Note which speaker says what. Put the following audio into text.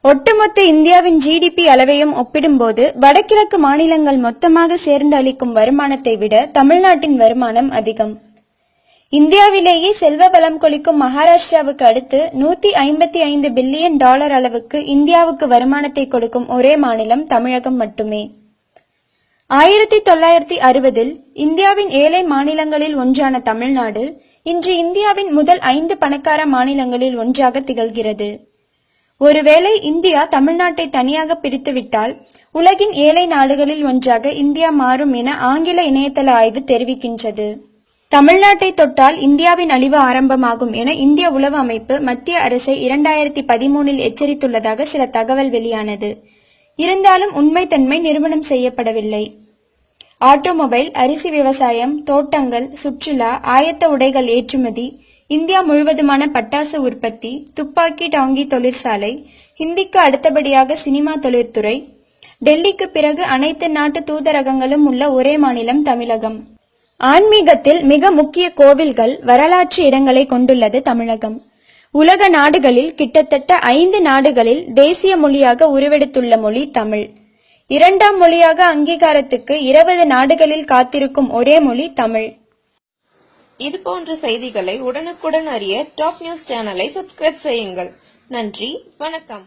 Speaker 1: ஒட்டுமொத்த இந்தியாவின் ஜிடிபி அளவையும் ஒப்பிடும்போது வடகிழக்கு மாநிலங்கள் மொத்தமாக சேர்ந்து அளிக்கும் வருமானத்தை விட தமிழ்நாட்டின் வருமானம் அதிகம். இந்தியாவிலேயே செல்வ வளம் கொளிக்கும் மகாராஷ்டிராவுக்கு அடுத்து $155 பில்லியன் அளவுக்கு இந்தியாவுக்கு வருமானத்தை கொடுக்கும் ஒரே மாநிலம் தமிழகம் மட்டுமே. 1960 இந்தியாவின் ஏழை மாநிலங்களில் ஒன்றான தமிழ்நாடு இன்று இந்தியாவின் முதல் 5 பணக்கார மாநிலங்களில் ஒன்றாக திகழ்கிறது. ஒருவேளை இந்தியா தமிழ்நாட்டை தனியாக பிரித்துவிட்டால் உலகின் ஏழை நாடுகளில் ஒன்றாக இந்தியா மாறும் என ஆங்கில இணையதள ஆய்வு தெரிவிக்கின்றது. தமிழ்நாட்டை தொட்டால் இந்தியாவின் அழிவு ஆரம்பமாகும் என இந்திய உளவு அமைப்பு மத்திய அரசை 2013 எச்சரித்துள்ளதாக சில தகவல் வெளியானது. இருந்தாலும் உண்மைத்தன்மை நிரூபணம் செய்யப்படவில்லை. ஆட்டோமொபைல், அரிசி விவசாயம், தோட்டங்கள், சுற்றுலா, ஆயத்த உடைகள் ஏற்றுமதி, இந்தியா முழுவதுமான பட்டாசு உற்பத்தி, துப்பாக்கி டாங்கி தொழிற்சாலை, ஹிந்திக்கு அடுத்தபடியாக சினிமா தொழிற்துறை, டெல்லிக்கு பிறகு அனைத்து நாட்டு தூதரகங்களும் உள்ள ஒரே மாநிலம் தமிழகம். ஆன்மீகத்தில் மிக முக்கிய கோவில்கள், வரலாற்று இடங்களை கொண்டுள்ளது தமிழகம். உலக நாடுகளில் கிட்டத்தட்ட 5 நாடுகளில் தேசிய மொழியாக உருவெடுத்துள்ள மொழி தமிழ். 2ஆம் மொழியாக அங்கீகாரத்துக்கு 20 நாடுகளில் காத்திருக்கும் ஒரே மொழி தமிழ்.
Speaker 2: இது போன்ற செய்திகளை உடனுக்குடன் அறிய டாப் நியூஸ் சேனலை சப்ஸ்கிரைப் செய்யுங்கள். நன்றி, வணக்கம்.